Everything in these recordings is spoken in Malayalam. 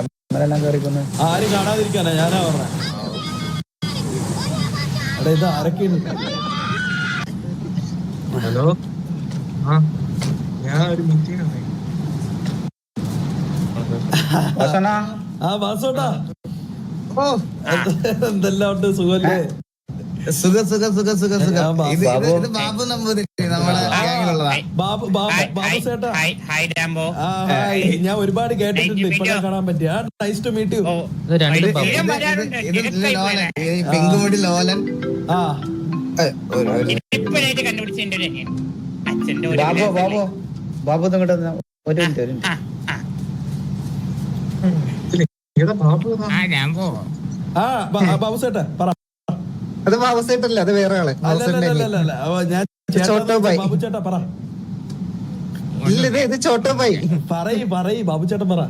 മലമലെല്ലാം കയറിക്കുന്നു. ആരും കാണാതിരിക്കാനാ ഞാനാ പറഞ്ഞ. എടാ ഇത് ആരൊക്കെയുണ്ട്? ഹലോ, ഞാൻ ഒരു മീറ്റിംഗ്. ആ വാസോട്ടാ, എന്തെല്ലാം ഉണ്ട്? സുഖല്ലേ? ബാബു നമ്പൂതിരി നമ്മുടെ ബാബു ചേട്ടാ, ഞാൻ ഒരുപാട് കേട്ടിട്ടുണ്ട്, ഇപ്പഴാ കാണാൻ പറ്റിയ. Nice to meet you. പെങ്കുമുടി ലോലൻ. ബാബു ഇങ്ങോട്ട് ഒരു മിനിറ്റ്. ബാബു ചേട്ടാ പറ. അത് ബാബു സേട്ടല്ല, അത് വേറെ ആള്. ബാബു ചേട്ടാ പറ. ഇത് ചോട്ടോ ഭായി. പറയ് ബാബു ചേട്ടൻ പറ.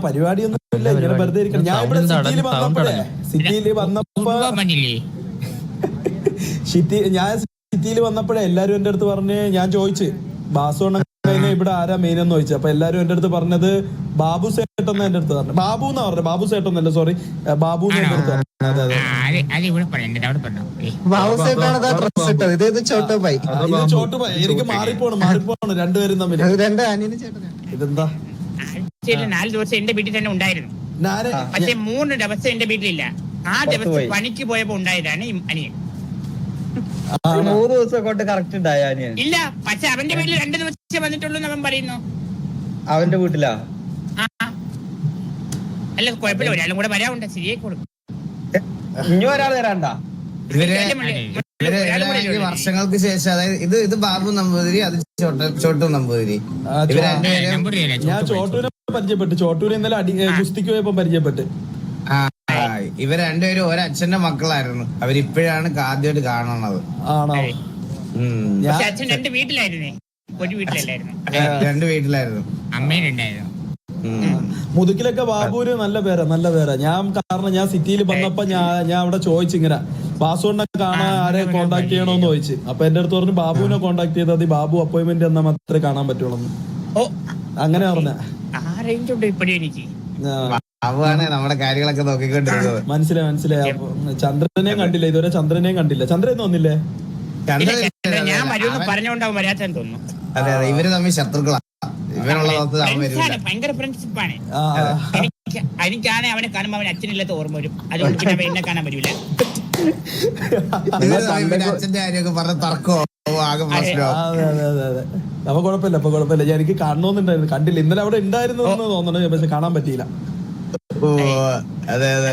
പരിപാടിയൊന്നും ഇല്ല, ഇങ്ങനെ വെറുതെ ഇരിക്കണം. ഞാൻ ഇവിടെ സിറ്റിയില് വന്നപ്പോഴേ എല്ലാരും എന്റെ അടുത്ത് പറഞ്ഞ്, ഞാൻ ചോദിച്ചു ബാസോണ്ണ ഇവിടെ ആരാ മെയിൻ എന്ന് ചോദിച്ചു. അപ്പൊ എല്ലാരും എന്റെ അടുത്ത് പറഞ്ഞത് ബാബു സേട്ടെന്ന് എന്റെ അടുത്ത് പറഞ്ഞു. ബാബു എന്നാ പറഞ്ഞത്, ബാബു സേട്ടെന്നല്ല, സോറി, ബാബു എന്റെ അടുത്ത് പറഞ്ഞു. ചോട്ടുഭായി. എനിക്ക് മാറിപ്പോണ് രണ്ടുപേരും തമ്മിൽ. ഇതെന്താ 4 ദിവസം എന്റെ വീട്ടിൽ തന്നെ ഉണ്ടായിരുന്നു, പക്ഷെ 3 ദിവസം എന്റെ വീട്ടിലില്ല. ആ ദിവസം പണിക്ക് പോയപ്പോ ഉണ്ടായതാണ് അനിയൻ. 3 ദിവസം കൊണ്ട് കറക്റ്റ് ഉണ്ടായ അനിയൻ ഇല്ല, പക്ഷെ അവന്റെ വീട്ടിൽ 2 ദിവസം വന്നിട്ടുള്ളൂ അവൻ പറയുന്നു. അവന്റെ വീട്ടിലാ? അല്ല കുഴപ്പമില്ല, ഒരാളും കൂടെ വരാറുണ്ട്, ശരിയായി കൊടുക്കും. ഇനി ഒരാൾ വരാണ്ട. വർഷങ്ങൾക്ക് ശേഷം, അതായത് ഇത് ബാബു നമ്പൂതിരി, അത് ചോട്ടു നമ്പൂതിരി. ഞാൻ ചോട്ടൂരെ പരിചയപ്പെട്ടു. ചോട്ടൂര് ഇന്നലെ ഗുസ്തിക്ക് പോയപ്പോ പരിചയപ്പെട്ട്. ഇവർ രണ്ടുപേരും ഒരച്ഛന്റെ മക്കളായിരുന്നു. അവരിപ്പോഴാണ് ആദ്യമായിട്ട് കാണണത്. ആണോ? അച്ഛൻ 2 വീട്ടിലായിരുന്നേ, ഒരു വീട്ടിലല്ലായിരുന്നു, 2 വീട്ടിലായിരുന്നു. അമ്മേനുണ്ടായിരുന്നു. മുതുക്കിലൊക്കെ ബാബുവിന് നല്ല പേരാ. കാരണം ഞാൻ സിറ്റിയിൽ വന്നപ്പോ ഞാൻ അവിടെ ചോദിച്ചിങ്ങനെ ബാസുവിനെ കാണാൻ ആരെ കോണ്ടാക്ട് ചെയ്യണോന്ന് ചോദിച്ചു. അപ്പൊ എന്റെ അടുത്ത് പറഞ്ഞു ബാബുവിനെ കോണ്ടാക്ട് ചെയ്താൽ മതി, ബാബു അപ്പോയിന്റ്മെന്റ് എന്നാ മാത്രമേ കാണാൻ പറ്റുള്ളൂ. അങ്ങനെ പറഞ്ഞ അവനാണ് നമ്മുടെ കാര്യങ്ങളൊക്കെ നോക്കിക്കൊണ്ടിരുന്നത്. മനസ്സിലായി. ചന്ദ്രനെയും കണ്ടില്ല ഇതുവരെ. ചന്ദ്രനെയും വന്നില്ലേ? ഞാൻ പറഞ്ഞോണ്ടാവും വരാത്തെന്ന് തോന്നുന്നു. അതെ, ഇവര് തമ്മിൽ ശത്രുക്കളാണ്. ഭയങ്കര ഫ്രണ്ട്ഷിപ്പാണ്. എനിക്കാണ് അവനെ കാണുമ്പോ അവൻ അച്ഛനില്ലാത്ത ഓർമ്മ വരും, അതുകൊണ്ട് പിന്നെ എന്നെ കാണാൻ പറ്റൂല. അച്ഛന്റെ കാര്യമൊക്കെ പറഞ്ഞ തർക്കമോ ആകെ പ്രശ്നമോ. അപ്പൊ കുഴപ്പമില്ല. എനിക്ക് കാണണമെന്നുണ്ടായിരുന്നു, കണ്ടില്ല. ഇന്നലെ അവിടെ ഉണ്ടായിരുന്നു തോന്നണേ, പക്ഷെ കാണാൻ പറ്റിയില്ല.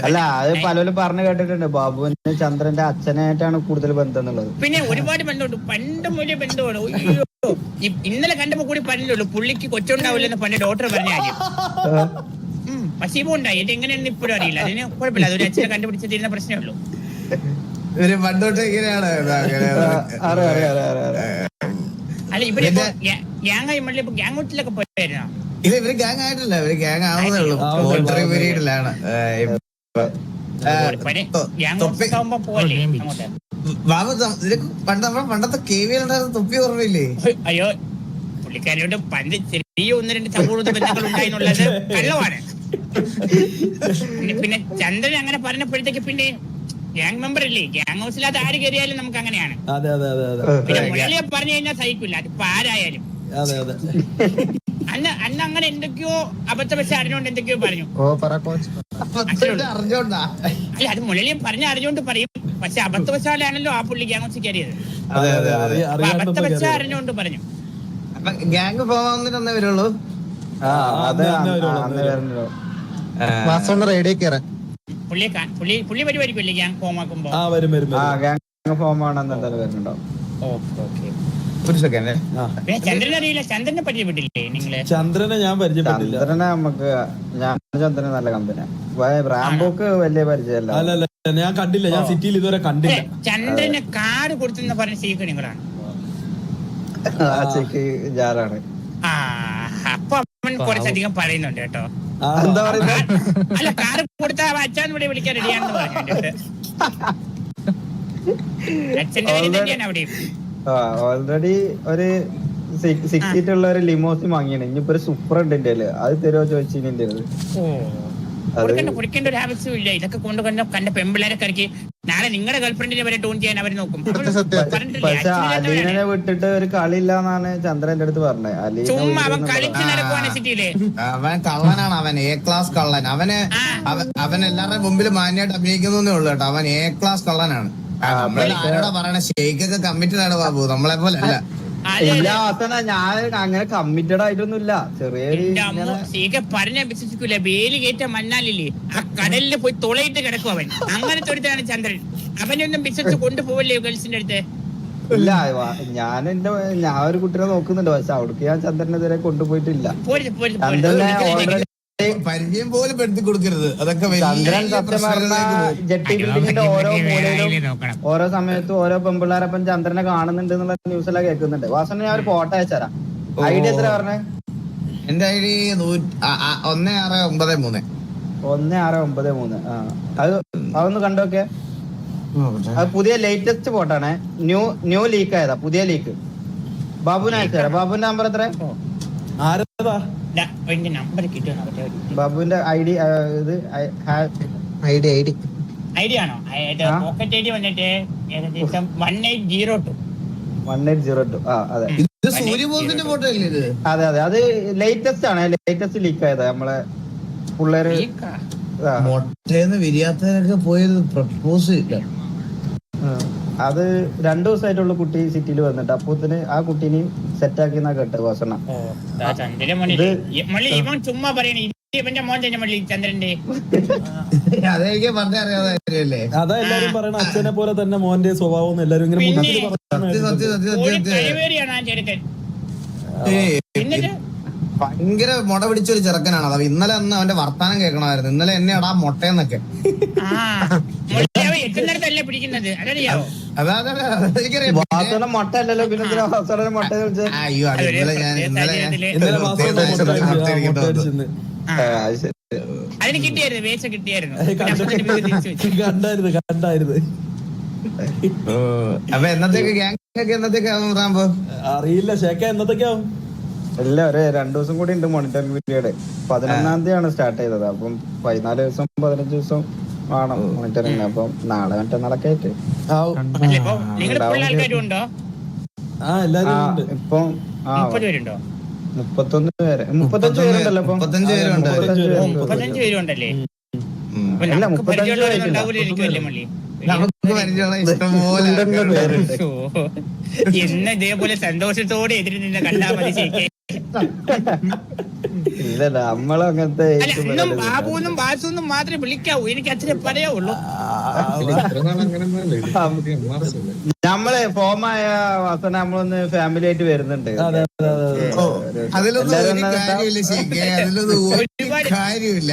അല്ല, അത് പലരും പറഞ്ഞു കേട്ടിട്ടുണ്ട്, ബാബുവിന് ചന്ദ്രന്റെ അച്ഛനായിട്ടാണ് കൂടുതൽ ബന്ധം എന്നുള്ളത്. പിന്നെ ഒരുപാട് ബന്ധമുണ്ട്, പണ്ട് മുതലേ ബന്ധമാണ്. ഇന്നലെ കണ്ടപ്പോ കൂടി പറഞ്ഞുള്ളൂ പുള്ളിക്ക് കൊച്ചുണ്ടാവില്ലെന്ന് പണ്ട് ഡോക്ടർ പറഞ്ഞ കാര്യം. പക്ഷെ ഇപ്പൊ ഉണ്ടായി, ഇത് എങ്ങനെയാണെന്ന് ഇപ്പോഴും അറിയില്ല. അതിന് കുഴപ്പമില്ല, അതൊരു അച്ഛനെ കണ്ടുപിടിച്ച് തീരുന്ന പ്രശ്നമേ ഉള്ളൂ. അല്ല ഇവിടെ ഗ്യാങ്ങായി ഗ്യാങ്ങോട്ടിലൊക്കെ പോയായിരുന്നോ? ഇല്ല, ഇവര് ഗ്യാങ് ആയിട്ടില്ല, ഇവര് ഗ്യാങ് ആവുന്നേ ഉള്ളൂ. വോൾട്ടറി പീരീഡിലാണ്. പണ്ടത്തെ കേവിയിലുണ്ടായിരുന്ന തൊപ്പി ഓർമ്മയില്ലേ? അയ്യോ, പുള്ളിക്കാരോട് പണ്ട് ചെറിയ 1-2 സൗഹൃദ ബന്ധങ്ങൾ ഉണ്ടായിരുന്നുള്ളത് കള്ളമാണ്. പിന്നെ ചന്ദ്രൻ അങ്ങനെ പറഞ്ഞപ്പോഴത്തേക്ക് പിന്നെ ഗ്യാങ് മെമ്പർ അല്ലേ, ഗ്യാങ് ഹൗസിലത് ആര് കയറിയാലും നമുക്ക് അങ്ങനെയാണ്. പിന്നെ മുരളിയെ പറഞ്ഞു കഴിഞ്ഞാൽ സഹിക്കില്ല, അതിപ്പോ ആരായാലും. അന്ന് അങ്ങനെ എന്തൊക്കെയോ അബദ്ധവശാൽ അറിഞ്ഞോണ്ട് എന്തൊക്കെയോ പറഞ്ഞു. അല്ല, അത് മുരളിയെ പറഞ്ഞ അറിഞ്ഞോണ്ട് പറയും, പക്ഷെ അബദ്ധവശാലാണല്ലോ ആ പുള്ളി ഗ്യാങ് ഹൗസിൽ കയറിയത്. അബദ്ധവശാൽ അറിഞ്ഞോണ്ട് പറഞ്ഞു. ഗ്യാങ് പോവാന്നേ വരുള്ളൂ. പുള്ളി വരുമായിരിക്കും ഗ്യാങ് ഫോം ആക്കുമ്പോ. ചന്ദ്രനെ അറിയില്ല, ചന്ദ്രനെ പരിചയപ്പെട്ടില്ലേ നിങ്ങള്? ചന്ദ്രനെ ഞാൻ പരിചയപ്പെട്ടില്ല. ചന്ദ്രനെ നല്ല കമ്പനിയാ. റാംബോക്ക് വലിയ പരിചയമല്ല. അല്ലല്ല, ഞാൻ കണ്ടില്ല, ഞാൻ സിറ്റിയിൽ ഇതുവരെ കണ്ടില്ല. ചന്ദ്രന് കാർഡ് കൊടുത്തെന്ന് പറഞ്ഞ സീക്ക് നിങ്ങളാണ്. അപ്പൊ അവൻ കുറച്ചധികം പറയുന്നുണ്ട് കേട്ടോ. എന്താ പറയുന്നത്? അല്ല, കാർഡ് കൊടുത്താ അച്ഛൻ ഇവിടെ വിളിക്കാൻ റെഡിയാണെന്ന് പറഞ്ഞു. അച്ഛന്റെ പേര് തന്നെയാണ് അവിടെ. ഓൾറെഡി ഒരു സിക്സ് സീറ്റ് ഉള്ള ഒരു ലിമോസിൻ വാങ്ങിയാണ്. ഇനിയിപ്പോ ഒരു സൂപ്പർ ഉണ്ട് എന്റെ അത് തരുമോ ചോദിച്ചിന്റെ കുടിക്കേണ്ട ഒരു ആവശ്യവും ഇല്ല. ഇതൊക്കെ കണ്ട പെമ്പിള്ളേരെ കറക്കി നാളെ നിങ്ങളുടെ ഗേൾഫ്രണ്ടിനെ വരെ ടൂൺ ചെയ്യാൻ അവർ നോക്കും. പക്ഷെ അലീനെ വിട്ടിട്ട് ഒരു കളി ഇല്ലാന്നാണ് ചന്ദ്രന്റെ അടുത്ത് പറഞ്ഞത്. ചുമ്മാ അവൻ കളിച്ച് നടക്കുവാണ് സിറ്റിയില്. അവൻ കള്ളനാണ്, അവൻ എ ക്ലാസ് കള്ളൻ. അവൻ എല്ലാവരുടെ മുമ്പിൽ മാന്യമായിട്ട് അഭിനയിക്കുന്നേ ഉള്ളു കേട്ടോ. അവൻ എ ക്ലാസ് കള്ളനാണ്. ആരോടാ പറയണ, ഷെയ്ക്കൊക്കെ കമ്മിറ്റഡ് ആണ് ബാബു, നമ്മളെ പോലെ അല്ല. ഇല്ല അവസാന ഞാൻ അങ്ങനെ കമ്മിറ്റഡ് ആയിട്ടൊന്നും ഇല്ല. ചെറിയ പറഞ്ഞ വിശ്വസിക്കൂല. വേലി കയറ്റ മണ്ണാലില്ലേ, ആ കടലിൽ പോയി തുളയിട്ട് കിടക്കും അവൻ. അങ്ങനത്തെ ഒരുത്താണ് ചന്ദ്രൻ. അവനൊന്നും വിശ്വസിച്ച് കൊണ്ടുപോവല്ലേ ഗേൾസിന്റെ അടുത്ത്? ഇല്ല ഞാൻ ഒരു കുട്ടിനെ നോക്കുന്നുണ്ട്. പക്ഷെ അവിടേക്ക് ഞാൻ ചന്ദ്രനെതിരെ കൊണ്ടുപോയിട്ടില്ല. ചന്ദ്രനെ പരിചയം പോലും പെടുത്തി കൊടുക്കരുത്. അതൊക്കെ ചന്ദ്രൻ സത്യം പറഞ്ഞ ജെട്ടി ബിൽഡിങ്ങിന്റെ ഓരോ മൂലയിലും ഓരോ സമയത്തും ഓരോ പെമ്പിള്ളാരപ്പം ചന്ദ്രനെ കാണുന്നുണ്ട് എന്നുള്ള ന്യൂസെല്ലാം കേൾക്കുന്നുണ്ട്. വാസന ഞാൻ ഒരു ഫോട്ടോ അയച്ചുതരാം. ഐഡി എത്ര പറഞ്ഞേ? എന്റെ ഐഡി 1693. 1693. അതൊന്ന് കണ്ടോക്കെ. അത് പുതിയ ലേറ്റസ്റ്റ് ഫോട്ടോ ആണ്. ന്യൂ ലീക്ക് ആയതാ, പുതിയ ലീക്ക്. ബാബുവിനെ അയച്ചുതരാം. ബാബുവിന്റെ നമ്പർ എത്ര? ബാബുവിന്റെ ഐഡി ഐഡി ആണോ? പോക്കറ്റ് ഐഡി വന്നിട്ട് ഏകദേശം 1802. 1802. അതെ ഇത് സൂര്യബോസിന്റെ ഫോട്ടോ അല്ലേ ഇത്? അതെ അത് ലേറ്റസ്റ്റ് ആണ്. ലേറ്റസ്റ്റ് ലീക്ക് ആയതാ. നമ്മളെ പിള്ളേര് മൊട്ടേന്ന് വിരിയാത്തവരൊക്കെ പോയത് പ്രപ്പോസ് ഇല്ല. അത് 2 ദിവസമായിട്ടുള്ള കുട്ടി സിറ്റിയിൽ വന്നിട്ട് അപ്പൂത്തിന് ആ കുട്ടീനെയും സെറ്റാക്കി എന്നാ കേട്ടത് വാസന. ചുമ്മാ പറയണേ ഇവന്റെ മോൻ തന്നെ മള്ളി ചന്ദ്രന്റെ. അതെനിക്ക് പറഞ്ഞ അറിയാതെ അതാ എല്ലാരും പറയണ അച്ഛനെ പോലെ തന്നെ മോന്റെ സ്വഭാവം എല്ലാരും ഇങ്ങനെ കഴിവേറിയാണ് ആ ചെറുക്കൻ. ഭയങ്കര മുട പിടിച്ചൊരു ചെറുക്കനാണ് അത്. ഇന്നലെ അന്ന് അവന്റെ വർത്താനം കേൾക്കണമായിരുന്നു. ഇന്നലെ എന്നെ എടാ മൊട്ടയെന്നൊക്കെ. പിടിക്കുന്നത് അതറിയാവോ? വാസന മൊട്ട അല്ലല്ലോ, പിന്നെ വാസന മൊട്ട വിളിച്ചത്. അയ്യോ അത് അതിന് കിട്ടിയായിരുന്നു, വേഷം കിട്ടിയായിരുന്നു. കണ്ടായിരുന്നു. അപ്പൊ എന്നത്തേക്ക് ഗ്യാങ് ഒക്കെ എന്നത്തേക്കാവും റാമ്പോ? അറിയില്ല ഷേക്ക എന്നത്തേക്കാവും. ഇല്ല, ഒരു 2 ദിവസം കൂടി ഉണ്ട് മോണിറ്ററിംഗ് പീരീഡ്. 11-ാം തീയതിയാണ് സ്റ്റാർട്ട് ചെയ്തത്. അപ്പം 14 ദിവസം 15 ദിവസം വേണം മോണിറ്ററിംഗ്. അപ്പം നാളെ മറ്റന്നാളൊക്കെ ആയിട്ട് ഇപ്പം 31 പേര് 35 പേരുണ്ടല്ലോ. ഇപ്പം 35 പേരുണ്ട്. 35 പേരുണ്ടല്ലേ? അല്ല 35 നമുക്ക് പരിചയമുള്ള ഇഷ്ടംപോലെ എന്ന് ഇതേപോലെ സന്തോഷത്തോടെ എതിര് നിന്ന് കണ്ടാ മതി. ഇല്ലല്ല നമ്മള് അങ്ങനത്തെ ബാബുന്നും ബാസുന്നും മാത്രമേ വിളിക്കാവൂ. എനിക്ക് അച്ഛനെ പറയാവുള്ളൂ. നമ്മള് ഫോമായ വാസന നമ്മളൊന്ന് ഫാമിലി ആയിട്ട് വരുന്നുണ്ട്. അതിലൊന്നും ഒരു കാര്യമില്ല.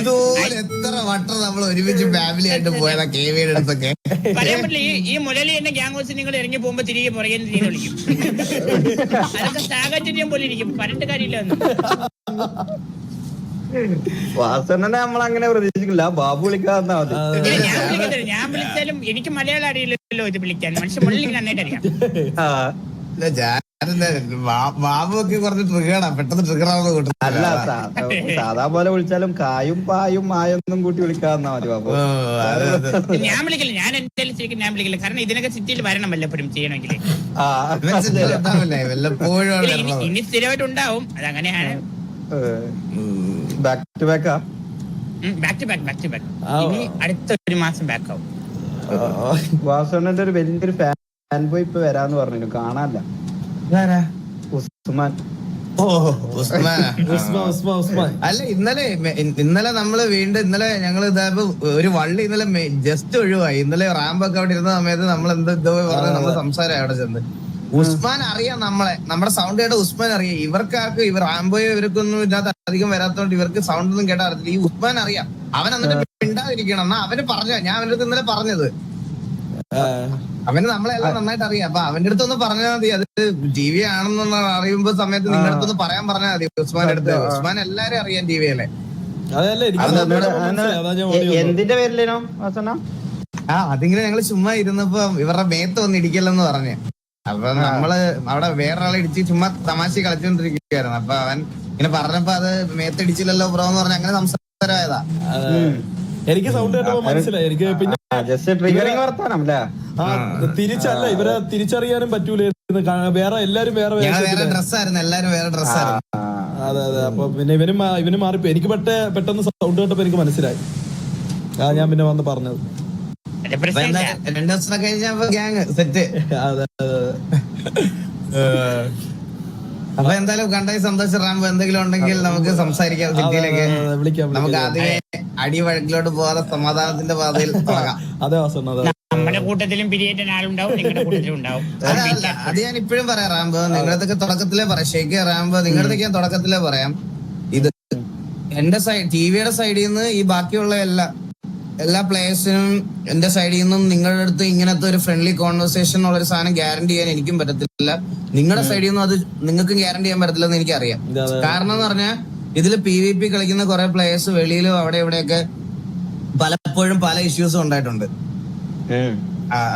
ഇതുപോലെ എത്ര വട്ടം നമ്മൾ ഒരുമിച്ച് ഫാമിലി ആയിട്ട് പോയതാ കേവിയുടെ അടുത്തൊക്കെ. പറയാൻ പറ്റില്ല. ഈ മുരളി എന്നെ ഗ്യാങ് ഹൗസിൽ നിങ്ങൾ ഇറങ്ങി പോകുമ്പോ തിരികെ പുറകെ തിരികെ വിളിക്കും. അതൊക്കെ സാഹചര്യം പോലെ ഇരിക്കും. പറഞ്ഞിട്ട് കാര്യമില്ല. വാസനെ നമ്മളങ്ങനെ പ്രതീക്ഷിക്കില്ല. ബാബു വിളിക്കാന്നാ മതി. ഞാൻ വിളിച്ചാലും എനിക്ക് മലയാളം അറിയില്ലല്ലോ ഇത് വിളിക്കാൻ. മനുഷ്യ മുരളി നന്നായിട്ട് അറിയാം. ബാബു ഒക്കെ കുറച്ച് ട്രിഗറാ, പെട്ടെന്ന് ട്രിഗറാവുന്ന കൂട്ടം. അല്ല സാധാ പോലെ വിളിച്ചാലും കായും പായും മായൊന്നും കൂട്ടി വിളിക്കാന്നാ മതി ബാബു. ഞാൻ വിളിക്കില്ല. ഞാൻ എന്തായാലും ശരിക്കും ഞാൻ വിളിക്കില്ല. കാരണം ഇതിനൊക്കെ സിറ്റിയിൽ വരണം വല്ലപ്പോഴും ചെയ്യണമെങ്കിൽ. ഇനി സ്ഥിരമായിട്ട് ഉണ്ടാവും. അതങ്ങനെയാണ്. ബാക്ക് ടു ബാക്കാ? Back to back. ഇനി അടുത്ത 1 മാസം ബാക്ക് ആവും. വാസണ്ണന്റെ ഒരു വലിയൊരു ഫാൻ ബോയ് ഇപ്പൊ വരാന്ന് പറഞ്ഞു. കാണാനില്ല. ഉസ്മാൻ. അല്ല ഇന്നലെ നമ്മള് വീണ്ടും ഇന്നലെ ഞങ്ങൾ ഇതായപ്പോ ഒരു വള്ളി ഇന്നലെ ജസ്റ്റ് ഒഴിവായി. ഇന്നലെ റാമ്പൊക്കെ അവിടെ ഇരുന്ന സമയത്ത് നമ്മൾ എന്താ പറഞ്ഞ നമ്മള് സംസാരം അവിടെ ചെന്ന്. ഉസ്മാൻ അറിയാം നമ്മളെ, നമ്മുടെ സൗണ്ട് കേട്ട ഉസ്മാൻ അറിയാം. ഇവർക്കാർക്ക് റാംബോയോ ഇവർക്കൊന്നും ഇതിനകത്ത് അധികം വരാത്തോണ്ട് ഇവർക്ക് സൗണ്ട് ഒന്നും കേട്ടാ അറിയില്ല. ഈ ഉസ്മാൻ അറിയാം. അവൻ എന്നിട്ട് മിണ്ടാതിരിക്കണം എന്നാ അവന് പറഞ്ഞ. ഞാൻ അവന്റെ അടുത്ത് ഇന്നലെ പറഞ്ഞത് അവന് നമ്മളെല്ലാം നന്നായിട്ട് അറിയാം. അപ്പൊ അവന്റെ അടുത്തൊന്ന് പറഞ്ഞാൽ മതി. അത് ടി വി ആണെന്ന് അറിയുമ്പോ സമയത്ത് നിങ്ങളുടെ അടുത്തൊന്ന് പറയാൻ പറഞ്ഞാൽ മതി. ഉസ്മാന്റെ അടുത്ത്. ഉസ്മാൻ എല്ലാരും അറിയാം ടി വിയിലെ. എന്തിന്റെ പേരിലേനോ വാസന? അതിങ്ങനെ ഞങ്ങള് ചുമ്മാ ഇരുന്നപ്പോ ഇവരുടെ മേത്ത് വന്ന് ഇടിക്കല്ലെന്ന് പറഞ്ഞേ. അപ്പൊ നമ്മള് അവിടെ വേറൊരാളെ ഇടിച്ച് ചുമ്മാ തമാശ കളിച്ചോണ്ടിരിക്കുകയായിരുന്നു. അപ്പൊ അവൻ ഇങ്ങനെ പറഞ്ഞപ്പോ അത് മേത്തടിച്ചില്ലല്ലോ ബ്രോ എന്ന് പറഞ്ഞ അങ്ങനെ സംസാരമായതാ. എനിക്ക് സൗണ്ട് കേട്ടപ്പോ മനസ്സിലായി. എനിക്ക് പിന്നെ ജസ്റ്റ് ട്രിഗറിങ് വർത്താനം അല്ലേ? തിരിച്ചല്ല, ഇവരെ തിരിച്ചറിയാനും പറ്റൂലായിരുന്നു. വേറെ എല്ലാരും വേറെ വേറെ ഡ്രസ്സായിരുന്നു, എല്ലാരും വേറെ ഡ്രസ്സായിരുന്നു. അതെ. അപ്പൊ പിന്നെ ഇവന് മാറിപ്പോ. എനിക്ക് പെട്ടെന്ന് സൗണ്ട് കേട്ടപ്പോ എനിക്ക് മനസ്സിലായി. ഞാൻ പിന്നെ വന്ന് പറഞ്ഞത് 2 ദിവസം കഴിഞ്ഞപ്പോ ഗ്യാങ് സെറ്റ്. അതെ. അപ്പൊ എന്തായാലും കണ്ടായി സന്തോഷം. റാമ്പ് എന്തെങ്കിലും ഉണ്ടെങ്കിൽ നമുക്ക് സംസാരിക്കാം സിറ്റിയിലേക്ക്. നമുക്ക് ആദ്യമേ അടി വഴക്കിലോട്ട് പോകാതെ സമാധാനത്തിന്റെ പാതയിൽ തുടങ്ങാം. അതെ വാസണ്ണ, അതെ. നമ്മുടെ കൂട്ടത്തിലും പിരിയേറ്റ ആളുണ്ടാവും, നിങ്ങളുടെ കൂട്ടത്തിലും ഉണ്ടാവും. അത് ഞാൻ ഇപ്പോഴും പറയാം റാമ്പ്, നിങ്ങളടുത്തൊക്കെ തുടക്കത്തിലേ പറയാം. ഷേക്ക് റാമ്പ് നിങ്ങളടുത്തൊക്കെ ഞാൻ തുടക്കത്തിലേ പറയാം. ഇത് എന്റെ ടിവിയുടെ സൈഡിൽ നിന്ന് ഈ ബാക്കിയുള്ള എല്ലാ പ്ലേയേഴ്സിനും എന്റെ സൈഡിൽ നിന്നും നിങ്ങളുടെ അടുത്ത് ഇങ്ങനത്തെ ഒരു ഫ്രണ്ട്ലി കോൺവെർസേഷൻ എന്നുള്ള ഒരു സാധനം ഗ്യാരണ്ടി ചെയ്യാൻ എനിക്കും പറ്റത്തില്ല. നിങ്ങളുടെ സൈഡിൽ നിന്നും അത് നിങ്ങൾക്കും ഗ്യാരണ്ടി ചെയ്യാൻ പറ്റത്തില്ലെന്ന് എനിക്കറിയാം. കാരണം എന്ന് പറഞ്ഞാൽ ഇതിൽ PvP കളിക്കുന്ന കുറെ പ്ലേയേഴ്സ് വെളിയിലും അവിടെ ഇവിടെയൊക്കെ പലപ്പോഴും പല ഇഷ്യൂസും ഉണ്ടായിട്ടുണ്ട്.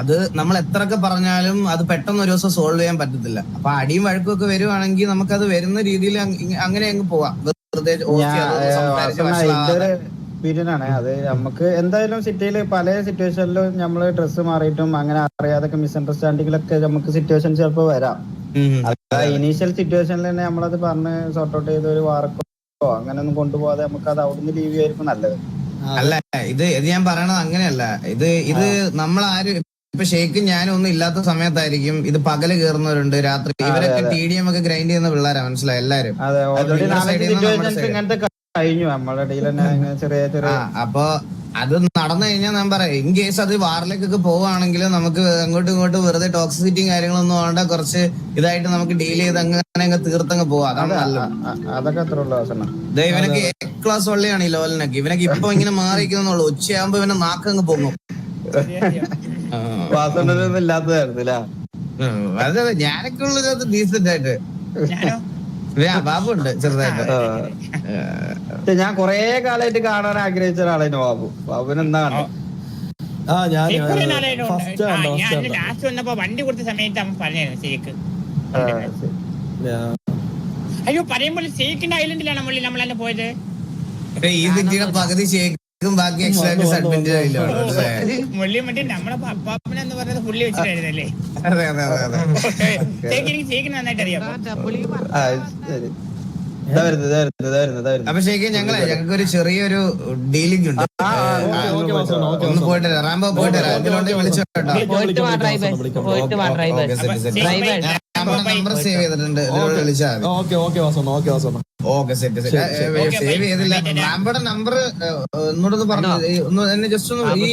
അത് നമ്മൾ എത്രയൊക്കെ പറഞ്ഞാലും അത് പെട്ടെന്ന് ഒരു ദിവസം സോൾവ് ചെയ്യാൻ പറ്റത്തില്ല. അപ്പൊ അടിയും വഴക്കും ഒക്കെ വരുവാണെങ്കിൽ നമുക്കത് വരുന്ന രീതിയിൽ അങ്ങനെ അങ്ങ് പോവാം. വെറുതെ ആണ് അത്. നമുക്ക് എന്തായാലും സിറ്റിയിൽ പല സിറ്റുവേഷനിലും നമ്മള് ഡ്രസ്സ് മാറിയിട്ടും അങ്ങനെ അറിയാതൊക്കെ മിസ്അണ്ടർസ്റ്റാൻഡിങ്ങിലൊക്കെ നമുക്ക് സിറ്റുവേഷൻ ചിലപ്പോ വരാം. ഇനീഷ്യൽ സിറ്റുവേഷനിൽ തന്നെ നമ്മളത് പറഞ്ഞ് സോർട്ട് ഔട്ട് ചെയ്ത് ഒരു വാർക്കോ അങ്ങനെ ഒന്നും കൊണ്ടുപോകാതെ നമുക്ക് അത് അവിടുന്ന് ലീവ് ചെയ്യായിരിക്കും നല്ലത്. അല്ല ഇത് ഞാൻ പറയണത് അങ്ങനെയല്ല. ഇത് നമ്മളാരും ഇപ്പൊ ഷേക്കും ഞാനും ഒന്നും ഇല്ലാത്ത സമയത്തായിരിക്കും ഇത് പകല് കയറുന്നവരുണ്ട്, രാത്രി. ഇവരൊക്കെ TDM ഒക്കെ ഗ്രൈൻഡ് ചെയ്യുന്ന പിള്ളേരാ, മനസ്സിലായി എല്ലാരും. ഇങ്ങനത്തെ കഴിഞ്ഞു നമ്മുടെ ഇടയിൽ തന്നെ ചെറിയ അപ്പൊ അത് നടന്നു കഴിഞ്ഞാൽ ഞാൻ പറയാം, ഇൻ കേസ് അത് വാറിലേക്കൊക്കെ പോവുകയാണെങ്കിൽ നമുക്ക് അങ്ങോട്ടും ഇങ്ങോട്ടും വെറുതെ ടോക്സിസിറ്റിയും കാര്യങ്ങളൊന്നും വേണ്ട, കുറച്ച് ഇതായിട്ട് നമുക്ക് ഡീൽ ചെയ്ത് അങ്ങനെ തീർത്തങ്ങ് പോവാം. അതാണ് നല്ലത്. അതൊക്കെ അത്ര ഉള്ള അവസരം. ഇവനൊക്കെ A-class വള്ളിയാണ് ഈ ലോലിനൊക്കെ. ഇവനൊക്കെ ഇപ്പൊ ഇങ്ങനെ മാറിക്കുന്നുള്ളൂ. ഉച്ചയാകുമ്പോ ഇവനെ നാക്കങ്ങ് പൊങ്ങും. വാസനൊന്നും ഇല്ലാത്തതായിരുന്നു. അതെ, ഞാനൊക്കെ ഉള്ളത് ഡീസന്റ് ആയിട്ട്. ബാബുണ്ട് ചെറുതായിട്ട്. ഞാൻ കൊറേ കാലമായിട്ട് കാണാൻ ആഗ്രഹിച്ച ഒരാളായിരുന്നു ബാബുവിന് എന്താ ലാസ്റ്റ് വന്നപ്പോ വണ്ടി കൊടുത്ത സമയത്ത് അവൻ പറഞ്ഞായിരുന്നു ഷേക്ക്. അയ്യോ പറയുമ്പോൾ ഷേക്കിന്റെ ഐലൻഡിലാണ് നമ്മൾ തന്നെ പോയത്. ഈ സിറ്റിയുടെ പകുതി ഷേക്കും ബാക്കി മുള്ളി മറ്റേ നമ്മളെ അപ്പാപ്പനെന്ന് പറഞ്ഞത് പുള്ളി വെച്ചിട്ടായിരുന്നല്ലേ. ഷേക്കിന് നന്നായിട്ട് അറിയാം. അപ്പൊ ശരിക്കും ഞങ്ങൾക്ക് ഒരു ചെറിയൊരു ഡീലിംഗ് ഉണ്ട്. ഒന്ന് പോയിട്ട് റാമ്പോ പോയിട്ട് നമ്പർ സേവ് ചെയ്തിട്ടുണ്ട്, വിളിച്ചാൽ ഓക്കെ. സെറ്റ് സേവ് ചെയ്തില്ല. റാമ്പോടെ നമ്പർ ഒന്നുകൂടെ പറഞ്ഞു എന്നെ ജസ്റ്റ് ഒന്ന്. ഈ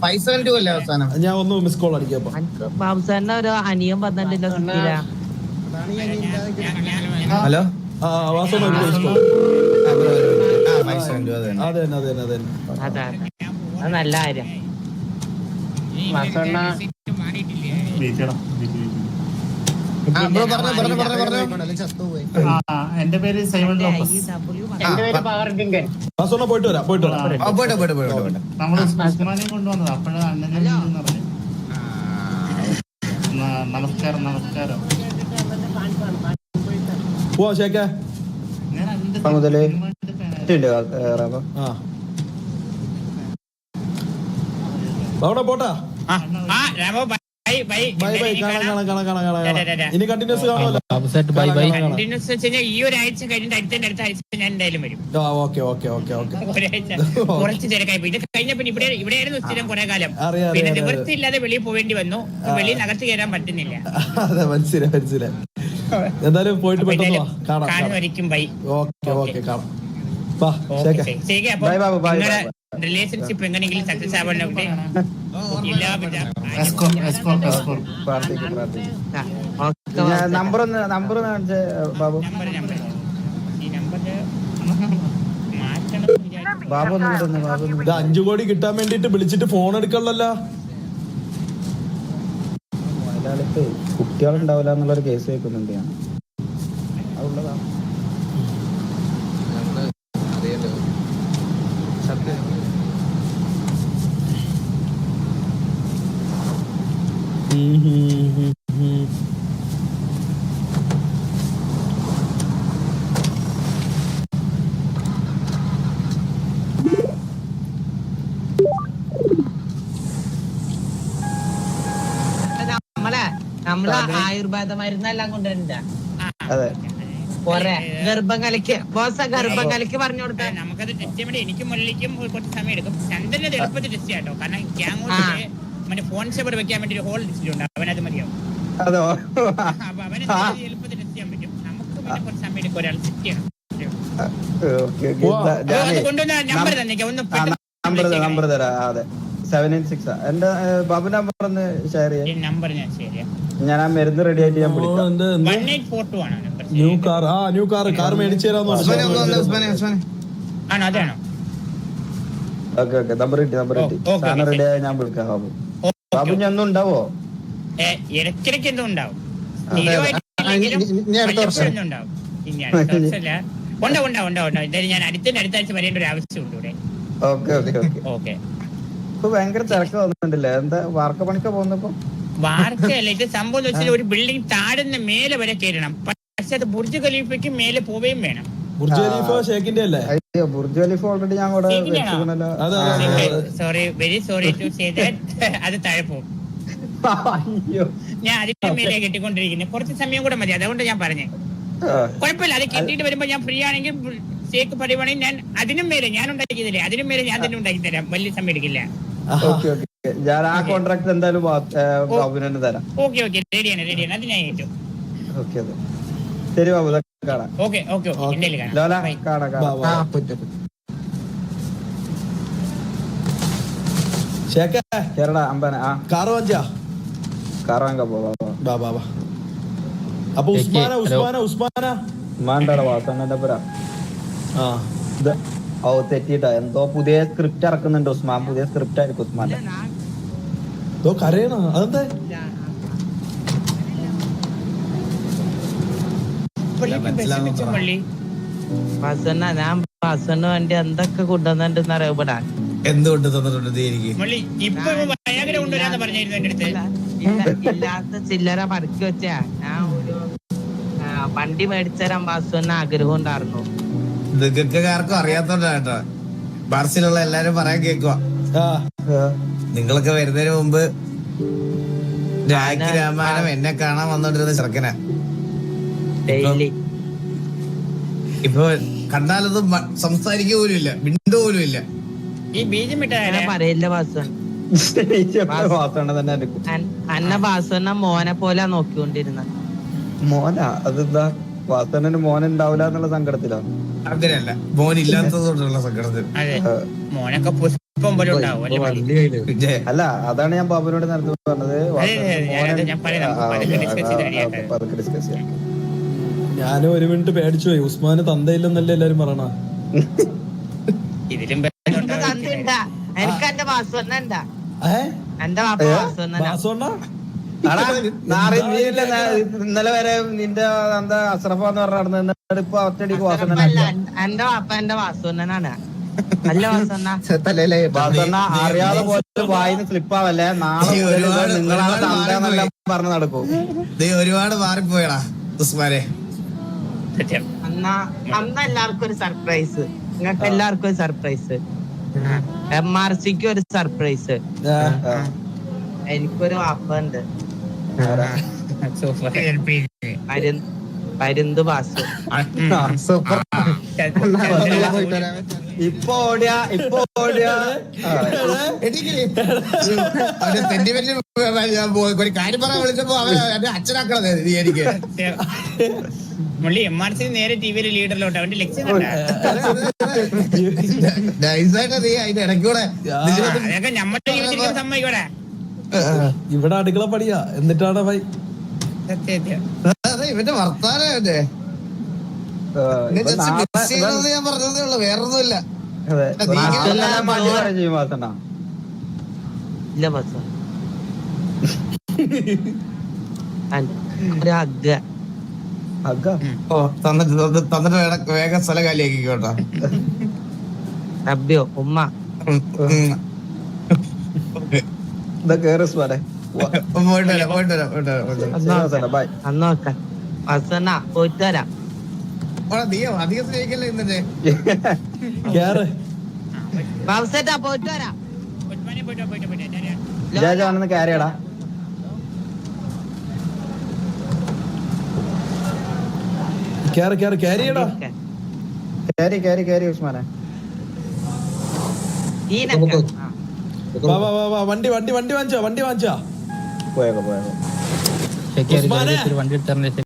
572 അല്ലേ അവസാനം? ഞാൻ ഒന്ന് മിസ് കോൾ അടിക്കാം. ബാബുസാറിന്റെ ഒരു അനിയൻ പറഞ്ഞിട്ടുണ്ടല്ലോ. ഹലോ, നല്ല കാര്യം. എന്റെ പേര് സൈമൺ ലോപ്പസ്. പോയിട്ട് വരാം. നമ്മള് ഉസ്മാനെ കൊണ്ടുവന്നത്. അപ്പോഴാണ് അണ്ണനെ പറഞ്ഞു. നമസ്കാരം. പോവാ ഷേക്കെ. അവിടെ പോട്ടാ. ഇനി കണ്ടിന്യൂസ് കാണുമല്ലോ. ഈ ഒരാഴ്ച കഴിഞ്ഞിട്ട് അടുത്ത ആഴ്ച ഞാൻ എന്തായാലും വരും. കുറച്ച് തിരക്കായി പോയി. ഇത് കഴിഞ്ഞ പിന്നെ ഇവിടെയായിരുന്നു സ്ഥിരം കുറെ കാലം. പിന്നെ നിവൃത്തി ഇല്ലാതെ വെളിയിൽ പോവേണ്ടി വന്നു. വെളിയിൽ അകത്ത് കയറാൻ പറ്റുന്നില്ല. അതെ, മനസ്സിലായി. എന്തായാലും പോയിട്ട് പെട്ടെന്ന് കാണുമായിരിക്കും. ബൈ. ഓക്കെ കാണാം. റിലേഷൻഷിപ്പ് എങ്ങനെയെങ്കിലും സക്സസ് ആവാൻ നമ്പർ ബാബു. ബാബു 5 കോടി കിട്ടാൻ വേണ്ടിട്ട് വിളിച്ചിട്ട് ഫോൺ എടുക്കണല്ലോ. മലയാളത്ത് കുട്ടികളുണ്ടാവില്ല എന്നുള്ളൊരു കേസ് വെക്കുന്നുണ്ട് ഞാൻ. അതുള്ളതാണ്. നമ്മള് ആയുർവേദ മരുന്നെല്ലാം കൊണ്ടുവരണ്ട അതെ കൊറേ ഗർഭം കലക്ക് ബോസ ഗർഭം കലക്ക് പറഞ്ഞു കൊടുത്താൽ നമുക്കത് ടെസ്റ്റ് ചെയ്യാൻ വേണ്ടി എനിക്കും മുരളിക്കും കുറച്ച് സമയം എടുക്കും. ചന്ദ്രന് എളുപ്പത്തിൽ ടെസ്റ്റ് ചെയ്യാട്ടോ, കാരണം ഗ്യാങ് മറ്റേ ഫോൺ സേവർ വെക്കാൻ വേണ്ടി ഒരു ഹോൾ ലിസ്റ്റിലുണ്ട്, അവനത് മതിയാവും. അതോ അപ്പൊ അവന് എളുപ്പത്തിൽ ടെസ്റ്റ് ചെയ്യാൻ പറ്റും. നമുക്ക് പിന്നെ കുറച്ച് സമയം എടുക്കും ഒരാൾ സെറ്റ് ചെയ്യണം. കൊണ്ടുവന്ന നമ്പർ തന്നെ ഒന്ന് നമ്പർ തരാം. അതെ 786 എന്റെ ബാബു നമ്പർ ഒന്ന് ഷെയർ ചെയ്യാം. നമ്പർ ഞാൻ ശരിയാ, ഞാൻ ആ മരുന്ന് റെഡി ആയിട്ട് ഞാൻ വിളിക്കാം. 1842 ആണ് നമ്പർ. ന്യൂ കാർ മേടിച്ചു തരാന്ന് ആണോ? അതാണോ? ഓക്കെ നമ്പർ കിട്ടി സാധനം റെഡി ആയി ഞാൻ വിളിക്കാം. ബാബു ഞാൻ ഒന്നും ഉണ്ടാവോ? ഇടയ്ക്കിടയ്ക്ക് എന്തോ ഉണ്ടാവും. എന്തായാലും ഞാൻ അടുത്താഴ്ച വരേണ്ട ഒരു ആവശ്യമുണ്ട് ഇവിടെ. ഓക്കെ. ഇപ്പൊ ഭയങ്കര തിരക്ക് വന്നിട്ടില്ലേ? എന്താ വാർക്ക പണിക്ക പോകുന്നപ്പോ? വാർക്കയല്ല ഇത് സംഭവം എന്ന് വെച്ചാൽ ഒരു ബിൽഡിംഗ് താടുന്ന മേലെ വരെ കയറണം, പക്ഷെ അത് ബുർജ് ഖലീഫയ്ക്ക് മേലെ പോവുകയും വേണം. ബുർജ് ഖലീഫ ഷേക്കിന്റെ അല്ലേ? അയ്യോ ബുർജ് ഖലീഫ ഓൾറെഡി ഞാൻ കൂടെ വെച്ചിരുന്നല്ലോ. Sorry, very sorry to say that. അത് താഴെ പോകും. ഞാൻ അതിന്റെ മേലെ കെട്ടിക്കൊണ്ടിരിക്കുന്നത്, കുറച്ച് സമയം കൂടെ മതി, അതുകൊണ്ട് ഞാൻ പറഞ്ഞേ. കുഴപ്പമില്ല, അത് കെട്ടിയിട്ട് വരുമ്പോ ഞാൻ ഫ്രീ ആണെങ്കിൽ ഷേക്ക് പറയുവാണെങ്കിൽ ഞാൻ അതിനും മേലെ ഞാൻ ഉണ്ടാക്കിയതില്ലേ, അതിനും മേലെ ഞാൻ തന്നെ ഉണ്ടാക്കി തരാം, വലിയ സമയം എടുക്കില്ല. ഞാൻ ആ കോൺട്രാക്ട് എന്തായാലും ബാബുവിന് തരാം. ഓക്കെ റെഡിയാണ് അത് ഞാൻ ഏറ്റു. ശരി ബാബു, കാണാം. ഓക്കെ കേരള അമ്പന കാറ് വാങ്ങിച്ചാ കാറ് വാങ്ങാൻ പോവാ. അപ്പൊ ഉസ്മാന ഉസ്മാൻ്റെ വാസണ്ണന്റെ പുര ഓ തെറ്റിട്ടാ, എന്തോ പുതിയ സ്ക്രിപ്റ്റ് ഇറക്കുന്നുണ്ട് ഉസ്മാൻ. പുതിയ സ്ക്രിപ്റ്റ് ആയിരിക്കും ഉസ്മാന്റെ. കരയണോ? അതെന്താ? ഞാൻ ബസന് വേണ്ടി എന്തൊക്കെ കൊണ്ടുവന്നിട്ടുണ്ടെന്ന് അറിയപ്പെടാൻ. എന്തുകൊണ്ട് തന്നിട്ടുണ്ട്? ഇല്ലാത്ത ചില്ലറ പറക്കി വെച്ചാ ഞാൻ ഒരു വണ്ടി മേടിച്ചരാൻ ബസന് ആഗ്രഹം ഉണ്ടായിരുന്നു. നിങ്ങൾക്കാർക്കും അറിയാത്തോണ്ടാ കേട്ടോ, ബാർസിലുള്ള എല്ലാരും പറയാൻ കേക്കുവാ. നിങ്ങളൊക്കെ വരുന്നതിന് മുമ്പ് രാഖി രാമായണം എന്നെ കാണാൻ വന്നോണ്ടിരുന്ന ചെറുക്കനാ. ഇപ്പൊ കണ്ടാലൊന്നും സംസാരിക്കുക പോലും ഇല്ല, മിണ്ടു പോലും ഇല്ല. ഈ ബീജം പറയില്ല ബാസൻ. അന്ന ബാസന മോനെ പോലെ നോക്കിക്കൊണ്ടിരുന്ന. മോനാ? അതെന്താ വാസണ്ണന് മോനുണ്ടാവില്ല എന്നുള്ള സങ്കടത്തിലാണ്? അങ്ങനെയല്ല, മോനില്ലാത്തതുകൊണ്ടുള്ള സങ്കടത്തിൽ. മോനൊക്കെ പുഷ്പം പോലെ ഉണ്ടാവും. അല്ല, അതാണ് ഞാൻ ബാബുവിനോട് നേരത്തെ പറഞ്ഞത്. ഡിസ്കസ് ചെയ്യാം. ഞാനും ഒരു മിനിറ്റ് പേടിച്ചു പോയി. ഉസ്മാന് തന്തയില്ലെന്നല്ലേ എല്ലാരും പറയണ. ഇതിലും എനിക്ക് എന്റെ ബാസന എന്താ എന്റെ ബാസന ഇന്നലെ വരെ നിന്റെ എന്താ അസ്രഫാന്ന് പറഞ്ഞ ഇപ്പൊ ഒറ്റടിക്ക് വാസന. എന്റെ വാപ്പ എന്റെ വാസുണ്ണനാണ്. അല്ല വാസണ്ണ അറിയാതെ പോലെ വായിന്ന് സ്ലിപ്പാവല്ലേ. നാളെ നിങ്ങളാണ് തന്തയെന്നെല്ലാം പറഞ്ഞ് നടക്കും. ഒരുപാട് മാറിപ്പോയടാ ഉസ്മാനെ. അന്ന് എല്ലാവർക്കും ഒരു സർപ്രൈസ്, നിങ്ങൾക്ക് എല്ലാവർക്കും ഒരു സർപ്രൈസ്, MRCക്ക് ഒരു സർപ്രൈസ്, എനിക്കൊരു വാപ്പ ഉണ്ട്. പരുന്ത് ബാസു. ഇപ്പൊ ഓടിയാ ഒരു കാര്യം പറയാൻ വിളിച്ചപ്പോ അവന്റെ അച്ഛനാക്കണത് എനിക്ക്. മുള്ളി MRC നേരെ ടിവിയിലെ ലീഡറിലോട്ട് അവന്റെ ലക്ഷ്യം അതിന്റെ ഇടയ്ക്കൂടെ അതൊക്കെ നമ്മുടെ ജീവിച്ചിരിക്കുന്ന സമ്മതിക്കൂടെ. ഇവിടെ അടുക്കള പണിയാ, എന്നിട്ടാണ് ഭൈ ഇവന്റെ വർത്താനം ഞാൻ പറഞ്ഞതേ ഉള്ളു, വേറൊന്നുമില്ല. ഇല്ല ബസ തന്നിട്ട് വേഗം സ്ഥലം കാലിയാക്കിക്കോട്ടോ. അബ്യോ ഉമ്മ അന്നോക്ക പോയിട്ട് വരാം. അധികം സ്നേഹിക്കല്ലേ ഇന്നലെ ബാബുസേട്ടാ പോയിട്ട് വരാം. ജാജാണെന്ന് കാര്യടാ. കേറിയടാ. കേറി ഉസ്മാനെ. വാ വണ്ടി വാങ്ങിച്ചാ പോയേക്കോ ഉസ്മാനെ വണ്ടി എടുത്തറിഞ്ഞ